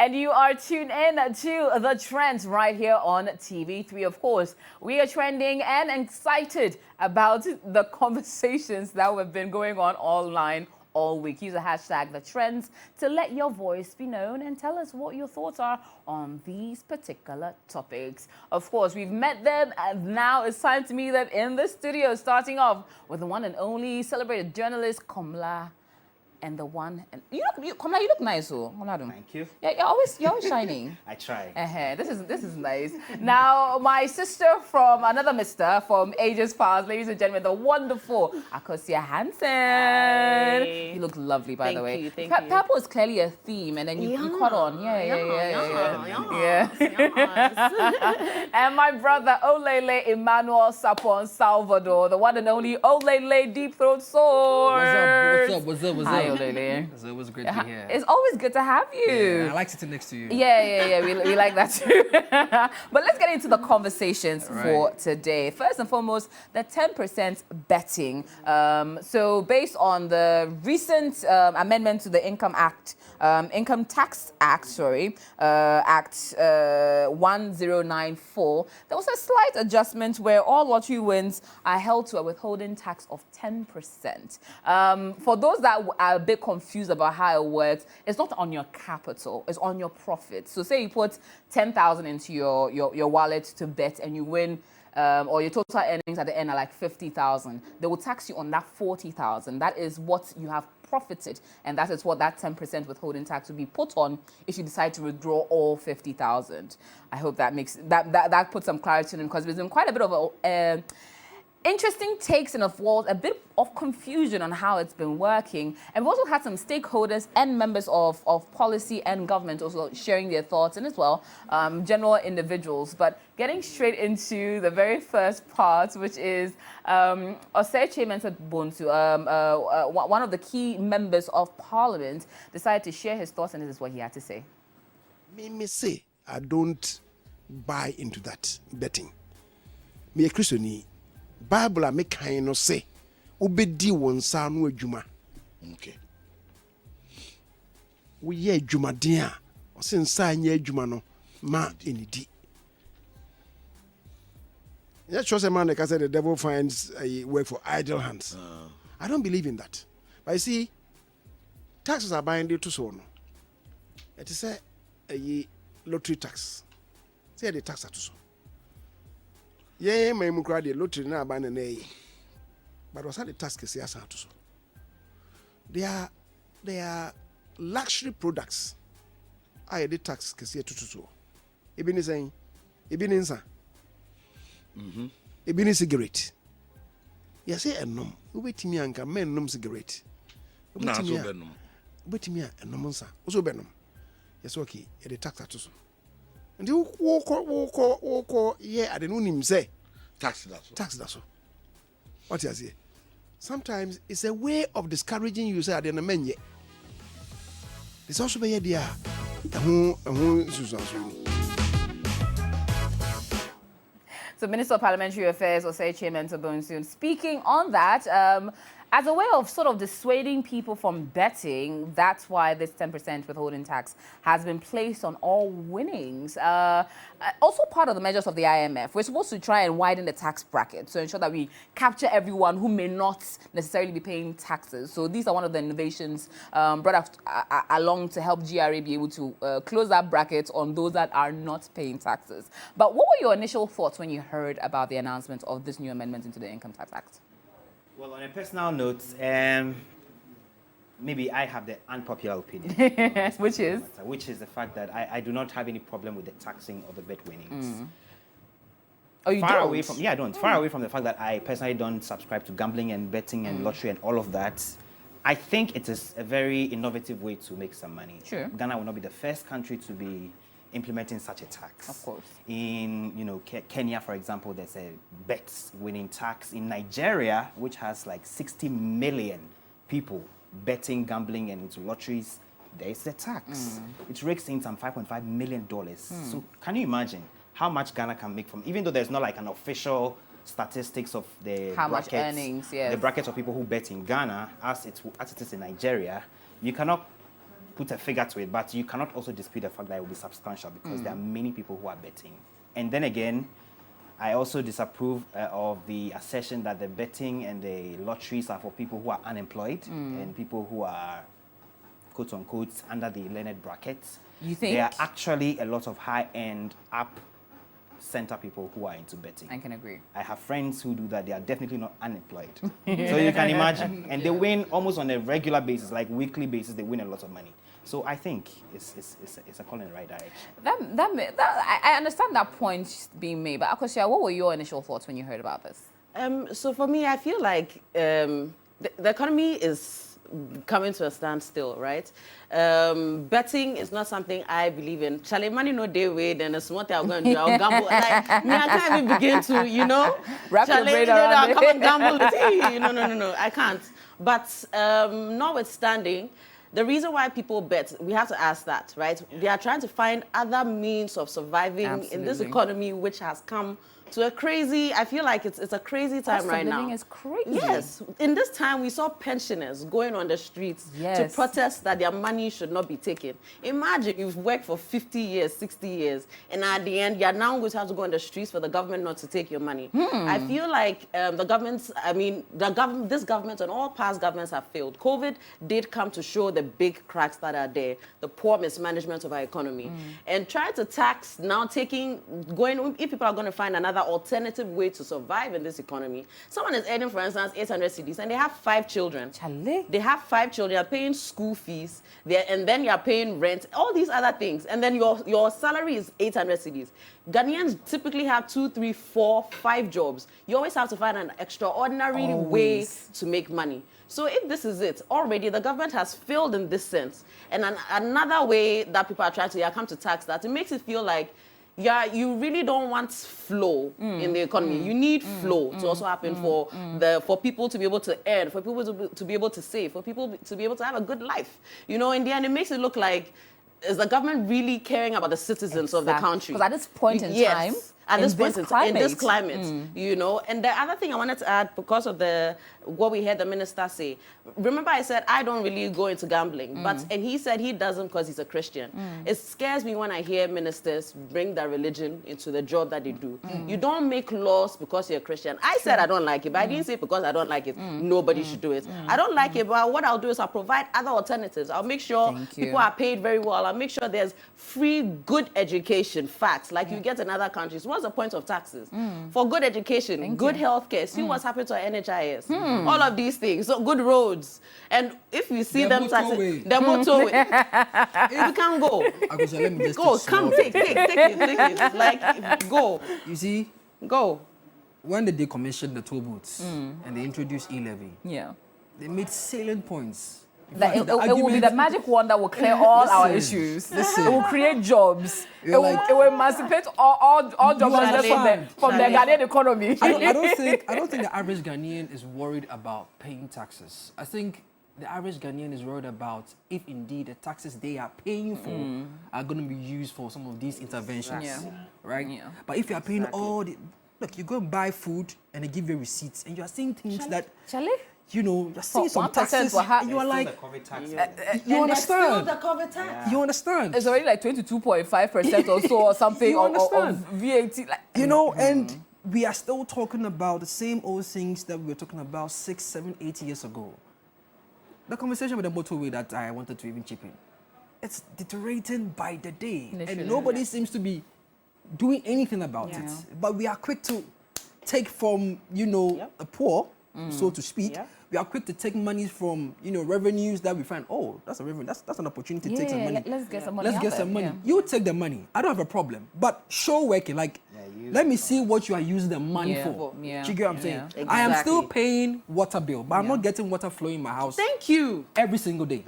And you are tuned in to The Trends right here on TV3. Of course, we are trending and excited about the conversations that have been going on online all week. Use the hashtag The Trends to let your voice be known and tell us what your thoughts are on these particular topics. Of course, we've met them and now it's time to meet them in the studio, starting off with the one and only celebrated journalist, Komla. And the one, and Komla, you look nice, oh. Thank you. Yeah, you're always shining. I try. This is nice. Now, my sister from another Mister from ages past, ladies and gentlemen, the wonderful Akosia Hansen. Hi. You look lovely, by the way. Thank you. Purple is clearly a theme, and then you caught on. Yeah. And my brother Olele Emmanuel Sapon Salvador, the one and only Olele Deep Throat Sword. What's up? Hi, Olele. So it was great to be here. It's always good to have you. Yeah, I like sitting next to you. Yeah. We like that too. But let's get into the conversations for today. First and foremost, the 10% betting. So based on the recent amendment to the Income Tax Act, Act 1094, there was a slight adjustment where all lottery wins are held to a withholding tax of 10%. For those that are a bit confused about how it works, it's not on your capital, it's on your profit. So say you put 10,000 into your wallet to bet and you win, or your total earnings at the end are like 50,000. They will tax you on that 40,000. That is what you have profited, and that is what that 10% withholding tax will be put on if you decide to withdraw all 50,000. I hope that makes that puts some clarity in, because there's been quite a bit of a interesting takes and a bit of confusion on how it's been working. And we've also had some stakeholders and members of policy and government also sharing their thoughts, and as well, general individuals. But getting straight into the very first part, which is Osei Mensah Bonsu, one of the key members of parliament, decided to share his thoughts, and this is what he had to say. Me say, I don't buy into that betting. Me a Christian. Bible make kind of say, "Obedi won sa no adwuma." Okay. We ye adwuma den a, o se nsa anya adwuma no ma enidi. Yeah, sure, say man, like I said, the devil finds work for idle hands. I don't believe in that. But you see, taxes are binding to so no. It is a lottery tax. Say the tax to so. Yeah, my mukradi lottery na abana na yi. But was the task is yes to so. They are luxury products. I did tax kesi to so. Ibini saying, ibini insa. Ibini cigarette. You say enom. Ubetimi anka men nom cigarette. Ubetimi enom insa. Uso benom. Yes, okay. You did tax to so. And you walk, yeah, I don't know say tax that so. What you say? Sometimes it's a way of discouraging you, say, I didn't mean yet. It's also by idea. So, Minister of Parliamentary Affairs, Osei Mensah Bonsu, speaking on that, as a way of sort of dissuading people from betting, that's why this 10% withholding tax has been placed on all winnings. Also part of the measures of the IMF, we're supposed to try and widen the tax bracket to ensure that we capture everyone who may not necessarily be paying taxes. So these are one of the innovations brought along to help GRA be able to close that bracket on those that are not paying taxes. But what were your initial thoughts when you heard about the announcement of this new amendment into the Income Tax Act? Well, on a personal note, maybe I have the unpopular opinion. Which is? Which is the fact that I do not have any problem with the taxing of the bet winnings. Oh, you Far don't? away from, yeah, I don't. Far away from the fact that I personally don't subscribe to gambling and betting and lottery and all of that. I think it is a very innovative way to make some money. Sure. Ghana will not be the first country to be implementing such a tax. Of course. In Kenya, for example, there's a bet winning tax. In Nigeria, which has like 60 million people betting, gambling, and into lotteries, there is a tax. It rakes in some $5.5 million. So can you imagine how much Ghana can make from, even though there's not like an official statistics of the how brackets, much earnings, yes. the brackets of people who bet in Ghana as it is in Nigeria, you cannot put a figure to it, but you cannot also dispute the fact that it will be substantial because there are many people who are betting. And then again, I also disapprove of the assertion that the betting and the lotteries are for people who are unemployed and people who are, quote unquote, under the learned brackets. You think? There are actually a lot of high-end center people who are into betting. I can agree. I have friends who do that. They are definitely not unemployed. So you can imagine. And they win almost on a regular basis, like weekly basis, they win a lot of money. So I think it's a call in the right direction. I understand that point being made, but Akosia, what were your initial thoughts when you heard about this? So for me, I feel like the economy is coming to a standstill, right? Betting is not something I believe in. Charlie, money no day way, then a small thing I'm going to do, I'll gamble. Like, me, I can't even begin to, you know? Wrap your brain I'll around come it. and gamble with you. No, I can't. But notwithstanding, the reason why people bet, we have to ask that, right? They are trying to find other means of surviving in this Absolutely. economy, which has come to a crazy, I feel like it's a crazy time Cost of right now. living is crazy. Yes. In this time, we saw pensioners going on the streets to Yes. protest that their money should not be taken. Imagine you've worked for 50 years, 60 years, and at the end, you're now going to have to go on the streets for the government not to take your money. I feel like this government and all past governments have failed. COVID did come to show the big cracks that are there, the poor mismanagement of our economy. And trying to tax now if people are going to find another alternative way to survive in this economy. Someone is earning, for instance, 800 cedis and they have 5 children. Charlie. They have 5 children, you're paying school fees, and then you're paying rent, all these other things. And then your salary is 800 cedis. Ghanaians typically have 2, 3, 4, 5 jobs. You always have to find an extraordinary way to make money. So if this is it, already the government has failed in this sense. And another way that people are trying to come to tax that, it makes it feel like you really don't want flow in the economy. You need flow to also happen for people to be able to earn, for people to be able to save, for people to be able to have a good life. You know, in the end, it makes it look like, is the government really caring about the citizens of the country? Because at this point in time, at this point in this climate, climate, you know. And the other thing I wanted to add, because of what we heard the minister say, remember I said I don't really go into gambling, and he said he doesn't because he's a Christian. It scares me when I hear ministers bring their religion into the job that they do. You don't make laws because you're a Christian. I said I don't like it, but I didn't say because I don't like it, nobody should do it. I don't like it, but what I'll do is I'll provide other alternatives. I'll make sure people are paid very well. I'll make sure there's free, good education, facts, like you get in other countries. What's the point of taxes? For good education, good healthcare, see what's happened to our NHIS, all of these things, so good roads. And if you see them taxing, the motorway, you can go. Let me just Go, come, take it. Like, go. You see, go. when they decommissioned the toll booths and they introduced e-levy, they made salient points. That it will be the magic wand that will clear all our issues. It will create jobs. It will emancipate all jobs from the Ghanaian economy. I don't think the average Ghanaian is worried about paying taxes. I think the average Ghanaian is worried about if indeed the taxes they are paying for are going to be used for some of these interventions, right? Yeah. But if you are paying look, you go and buy food and they give you receipts and you are seeing things that, you know, you're seeing some taxes and you are like, you understand? The COVID tax. You understand? It's already like 22.5% or so or something You understand? of VAT. Like, you know, and we are still talking about the same old things that we were talking about 6, 7, 8 years ago. The conversation with the motorway that I wanted to even chip in, it's deteriorating by the day. Literally, and nobody seems to be doing anything about it. But we are quick to take from, you know, the poor, so to speak. We are quick to take money from, you know, revenues that we find, oh, that's a revenue, that's an opportunity to take some money. Let's get some money. Let's get some money. You take the money. I don't have a problem. But show working, like, let me see what you are using the money for. Do you get what I'm saying? Exactly. I am still paying water bill, but I'm not getting water flowing in my house. Thank you. Every single day.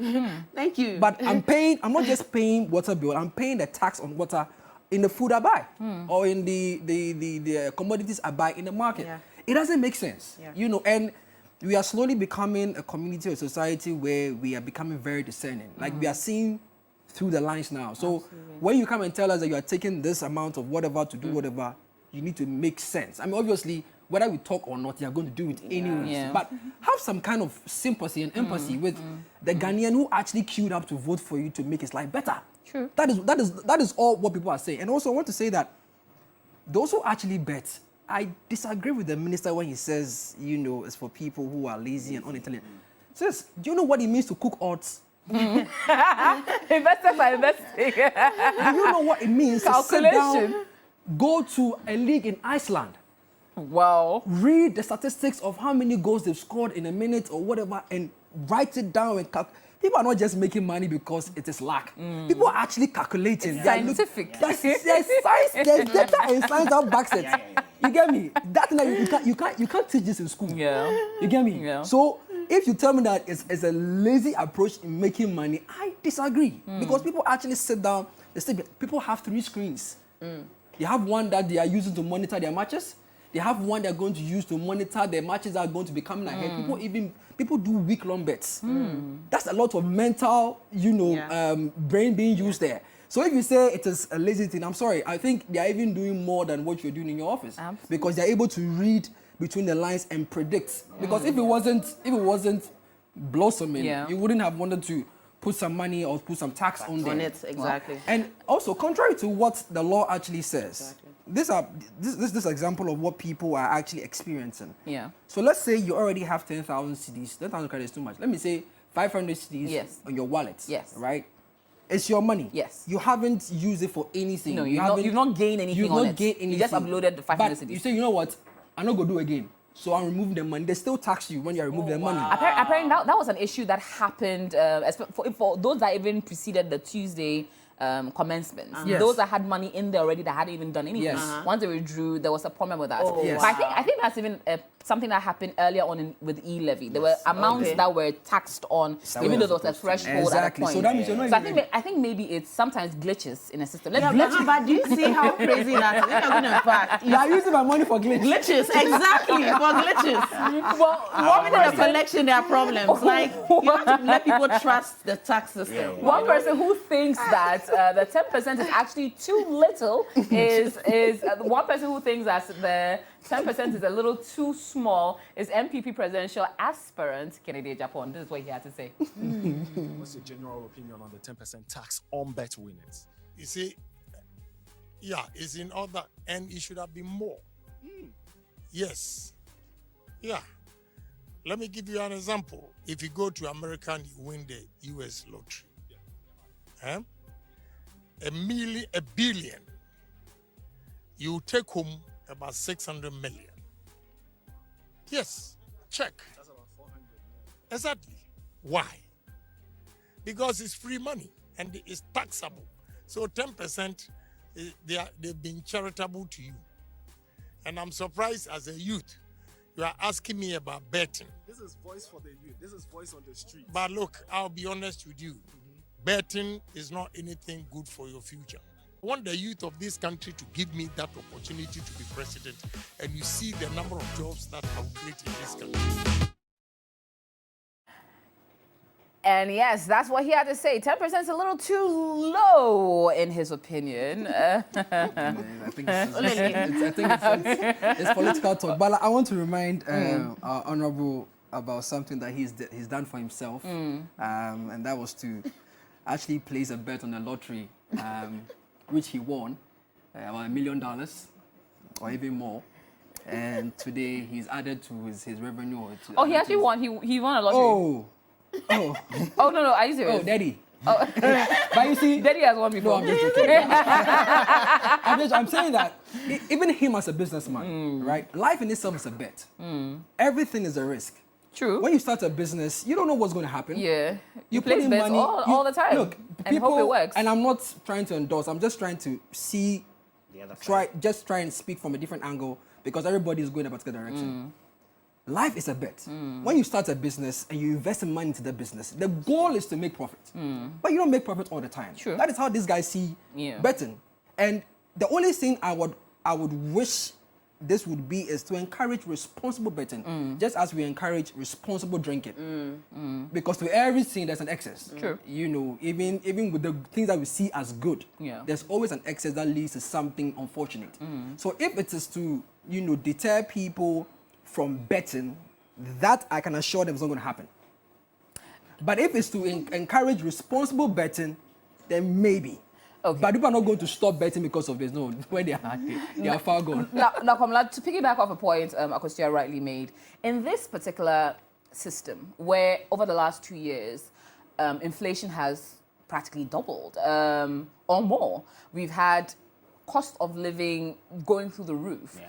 Thank you. But I'm not just paying water bill, I'm paying the tax on water in the food I buy or in the commodities I buy in the market. It doesn't make sense, you know, and we are slowly becoming a community or society where we are becoming very discerning. Like we are seeing through the lines now. So when you come and tell us that you are taking this amount of whatever to do whatever, you need to make sense. I mean, obviously, whether we talk or not, you're going to do it anyways. Yeah. But have some kind of sympathy and empathy with the Ghanaian who actually queued up to vote for you to make his life better. True. That is all what people are saying. And also, I want to say that those who actually bet, I disagree with the minister when he says, it's for people who are lazy and unintelligent. Says, do you know what it means to cook odds? Investors are investing. Do you know what it means to sit Calculation. down, go to a league in Iceland, Wow. read the statistics of how many goals they've scored in a minute or whatever, and write it down and calculate? People are not just making money because it is luck. People are actually calculating. It's They are scientific. There's science, there's data and science that backs it. You get me? That thing that you can't teach this in school. Yeah. You get me? Yeah. So if you tell me that it's a lazy approach in making money, I disagree. Because people actually sit down, people have 3 screens. They have one that they are using to monitor their matches. They have one they're going to use to monitor their matches that are going to be coming ahead. People do week-long bets. That's a lot of mental, brain being used there. So if you say it is a lazy thing, I'm sorry. I think they are even doing more than what you're doing in your office. Absolutely. Because they're able to read between the lines and predict. Because if it wasn't blossoming, you wouldn't have wanted to put some money or put some tax on there. On it, exactly. And also, contrary to what the law actually says, this example of what people are actually experiencing. Yeah. So let's say you already have 10,000 CDs. 10,000 credits is too much. Let me say 500 CDs on your wallet. Yes. Right? It's your money. Yes. You haven't used it for anything. No, you've not gained anything on it. You just uploaded the 500 But CDs. you say, you know what? I'm not going to do again. So I'm removing the money. They still tax you when you remove the money. Apparently, that was an issue that happened for those that even preceded the Tuesday commencement. Yes. Those that had money in there already that hadn't even done anything. Yes. Once they withdrew, there was a problem with that. Yes. But I think that's even something that happened earlier on with e-levy. There were amounts that were taxed on, even though there was a threshold at a point. So that means you're not even... I think maybe it's sometimes glitches in a system. But do you see how crazy that is? If you're going to fact, You are using my money for glitch. glitches, exactly, for glitches. Well, Even in the collection, there are problems. Like, you have to let people trust the tax system. One person who thinks that the 10% is actually too little is one person who thinks that the 10% is a little too small is MPP presidential aspirant Kennedy Japan. This is what he had to say. What's your general opinion on the 10% tax on bet winners? You see, it's in order, and it should have been more. Yes. Yeah. Let me give you an example. If you go to America and you win the US lottery, a billion, you take home about 600 million. Yes, check. That's about 400. Exactly. Why? Because it's free money and it's taxable. So 10%, they've been charitable to you. And I'm surprised as a youth, you are asking me about betting. This is voice for the youth. This is voice on the street. But look, I'll be honest with you. Betting is not anything good for your future. I want the youth of this country to give me that opportunity to be president, and you see the number of jobs that I will create in this country. And yes, that's what he had to say. 10% is a little too low, in his opinion. I think it's political talk. But I want to remind our honourable about something that he's done for himself, and that was to actually place a bet on the lottery, which he won, about $1 million or even more. And today he's added to his revenue. He actually won. He won a lottery. Oh no! Are you serious? Oh, Daddy. But you see, Daddy has won before. No, I'm just joking. I'm saying that even him as a businessman, right? Life in itself is a bet. Everything is a risk. True. When you start a business, you don't know what's going to happen. Yeah. You place put in bets money all the time. Look, and hope it works. And I'm not trying to endorse. I'm just trying to see, The other side. try and speak from a different angle because everybody is going in a particular direction. Life is a bet. When you start a business and you invest money into the business, the goal is to make profit. But you don't make profit all the time. True. That is how these guys see betting. And the only thing I would wish this would be is to encourage responsible betting, just as we encourage responsible drinking. Because to everything there's an excess. True. You know, even with the things that we see as good, there's always an excess that leads to something unfortunate. So if it is to, you know, deter people from betting, that I can assure them is not going to happen. But if it's to encourage responsible betting, then maybe. Okay. But people are not going to stop betting because of this. No, when they are far gone. Now, Kamala, to piggyback off a point Akosua rightly made, in this particular system, where over the last 2 years, inflation has practically doubled or more, we've had cost of living going through the roof.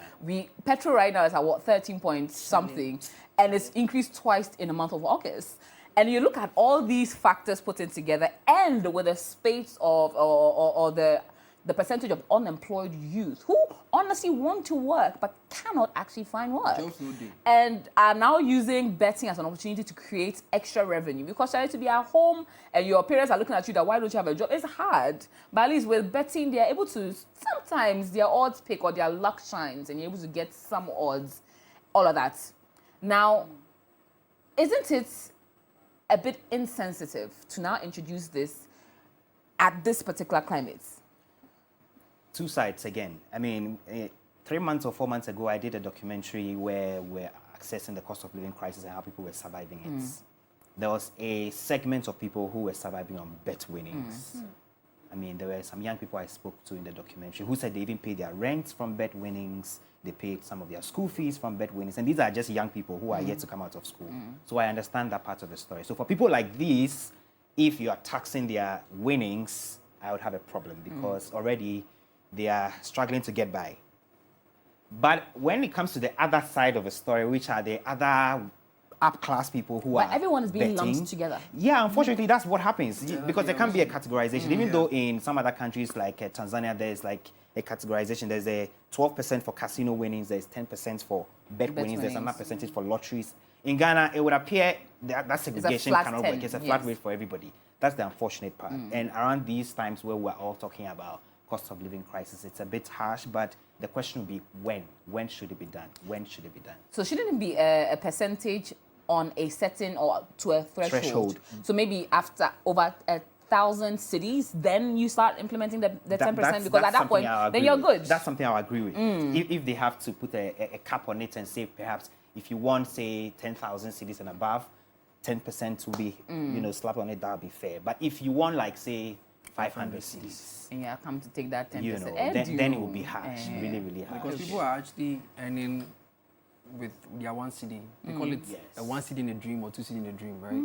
Petrol right now is at what, 13 point something, and it's increased twice in the month of August. And you look at all these factors put in together, and with the space of or the percentage of unemployed youth who honestly want to work but cannot actually find work, and are now using betting as an opportunity to create extra revenue, because trying to be at home and your parents are looking at you that why don't you have a job? It's hard. But at least with betting, they're able to, sometimes their odds pick or their luck shines and you're able to get some odds, all of that. Now, isn't it a bit insensitive to now introduce this at this particular climate? Two sides again. I mean, 3 months or 4 months ago, I did a documentary where we're assessing the cost of living crisis and how people were surviving it. There was a segment of people who were surviving on bet winnings. I mean, there were some young people I spoke to in the documentary who said they even paid their rents from bet winnings. They paid some of their school fees from bet winnings. And these are just young people who are yet to come out of school. So I understand that part of the story. So for people like these, if you are taxing their winnings, I would have a problem because already they are struggling to get by. But when it comes to the other side of the story, which are the other up-class people who are everyone is being betting, lumped together. Yeah, unfortunately, that's what happens. Because there can be a categorization. Even though in some other countries like Tanzania, there's like a categorization. There's a 12% for casino winnings. There's 10% for bet winnings. There's another percentage for lotteries. In Ghana, it would appear that segregation cannot work. It's a flat rate for everybody. That's the unfortunate part. And around these times where we're all talking about cost of living crisis, it's a bit harsh, but the question would be when? When should it be done? When should it be done? So shouldn't it be a percentage on a certain or to a threshold? So maybe after over 1,000 cities, then you start implementing the 10%, because at that point, then you're good. That's something I'll agree with. If they have to put a cap on it and say perhaps if you want, say, 10,000 cities and above, 10% will be, you know, slap on it, that would be fair. But if you want, like, say, 500 cities, and you come to take that 10%, you know, then it will be harsh, really, really harsh. Because people are actually earning with their one CD. They call it a one CD in a dream or two CD in a dream, right?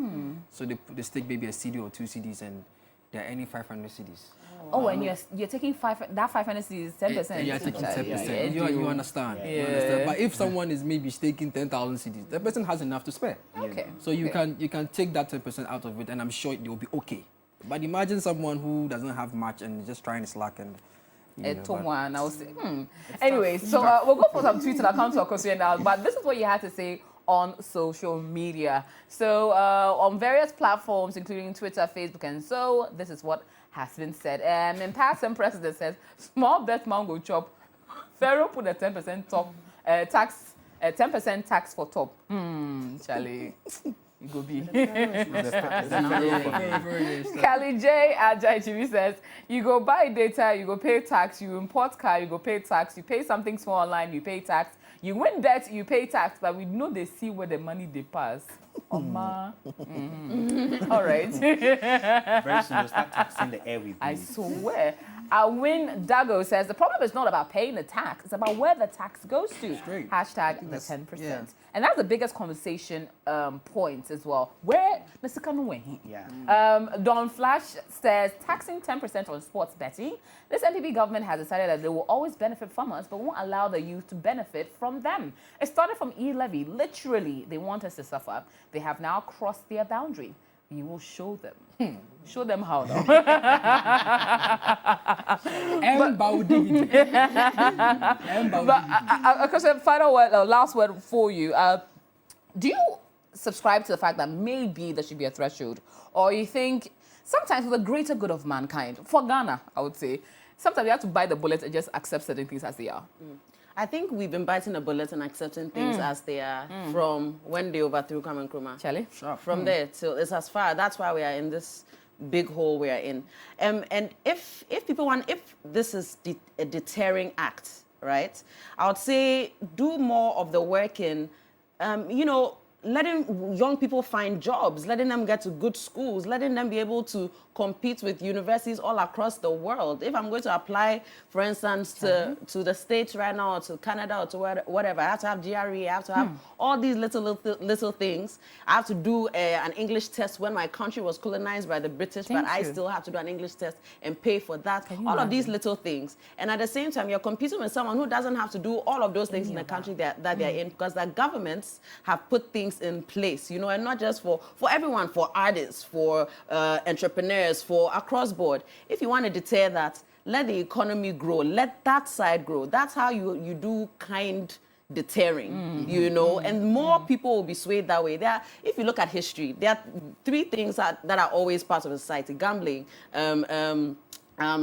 So they stake maybe a CD or two CDs and they're earning 500 CDs. Oh, and you're taking 500 CDs, 10%. You're taking 10%. You understand. You understand. But if someone is maybe staking 10,000 CDs, that person has enough to spare. Okay. So you can take that 10% out of it, and I'm sure it will be okay. But imagine someone who doesn't have much and is just trying to slack and. I was saying, Anyway, so we'll go for some tweets and I'll come to Akosua now. But this is what you had to say on social media. So on various platforms, including Twitter, Facebook, and so, this is what has been said. In past, president says, small bet mango chop. Pharaoh put a 10% top tax, 10% tax for top. Charlie. You go be. Kali J Ajay Chibi says, you go buy data, you go pay tax, you import car, you go pay tax, you pay something small online, you pay tax, you win debt, you pay tax, but we know they see where the money they pass. Oma. All right. Very soon we'll start taxing the air we breathe. I swear. Awin Dago says, the problem is not about paying the tax, it's about where the tax goes to. Straight. Hashtag the 10%. And that's the biggest conversation point as well. Where Mr. Kanwe? Don Flash says, taxing 10% on sports betting. This NPP government has decided that they will always benefit farmers, but won't allow the youth to benefit from them. It started from e-levy. Literally, they want us to suffer. They have now crossed their boundary. We will show them. Show them how, though. But final word, last word for you. Do you subscribe to the fact that maybe there should be a threshold, or you think sometimes for the greater good of mankind, for Ghana, I would say, sometimes you have to bite the bullet and just accept certain things as they are? I think we've been biting the bullet and accepting things as they are from when they overthrew Kwame Nkrumah. Charlie? From there till it's as far. That's why we are in this big hole we are in. And if people want, if this is a deterring act, right? I would say do more of the work in, you know, letting young people find jobs, letting them get to good schools, letting them be able to compete with universities all across the world. If I'm going to apply, for instance, to the States right now, or to Canada, or to whatever, I have to have GRE, I have to have all these little things. I have to do an English test when my country was colonized by the British, but I still have to do an English test and pay for that. All of these little things. And at the same time, you're competing with someone who doesn't have to do all of those things in the country that they're in, because the governments have put things in place, you know, and not just for everyone, for artists, for entrepreneurs, for across board. If you want to deter that, let the economy grow, let that side grow. That's how you do kind deterring, you know, and more people will be swayed that way. If you look at history, there are three things that are always part of a society: gambling,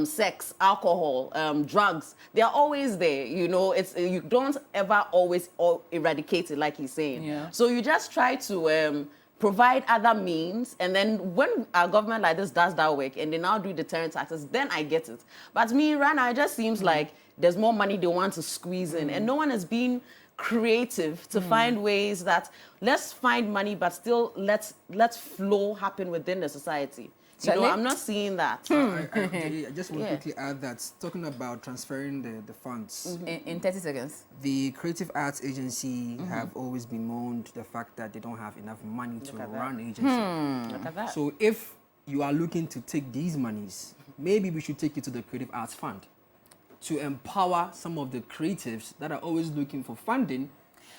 sex, alcohol, drugs. They are always there, you know. You don't ever always eradicate it, like he's saying. Yeah. So you just try to provide other means, and then when a government like this does that work and they now do deterrent taxes, then I get it. But me right now, it just seems like there's more money they want to squeeze in, and no one has been creative to find ways that let's find money, but still let's flow happen within the society. You know, I'm not seeing that. I just want to quickly add that, talking about transferring the funds. In 30 seconds. The Creative Arts Agency have always bemoaned the fact that they don't have enough money to run the agency. Look at that. So if you are looking to take these monies, maybe we should take it to the Creative Arts Fund to empower some of the creatives that are always looking for funding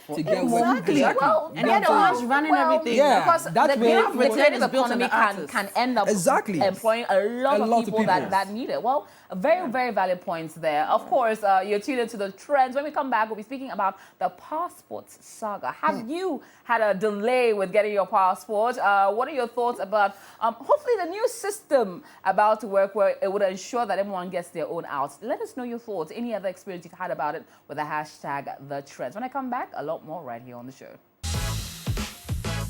to get Exactly. work. Well, and they're the ones running everything. Yeah, because that's the where- creative It's built on economy the artists. can end up Exactly. employing a lot A of lot of people people. that need it. Well, very, very valid points there. Of course, you're tuned into the trends. When we come back, we'll be speaking about the passport saga. Have you had a delay with getting your passport? What are your thoughts about hopefully the new system about to work where it would ensure that everyone gets their own out? Let us know your thoughts. Any other experience you've had about it with the hashtag #TheTrends. When I come back, a lot more right here on the show.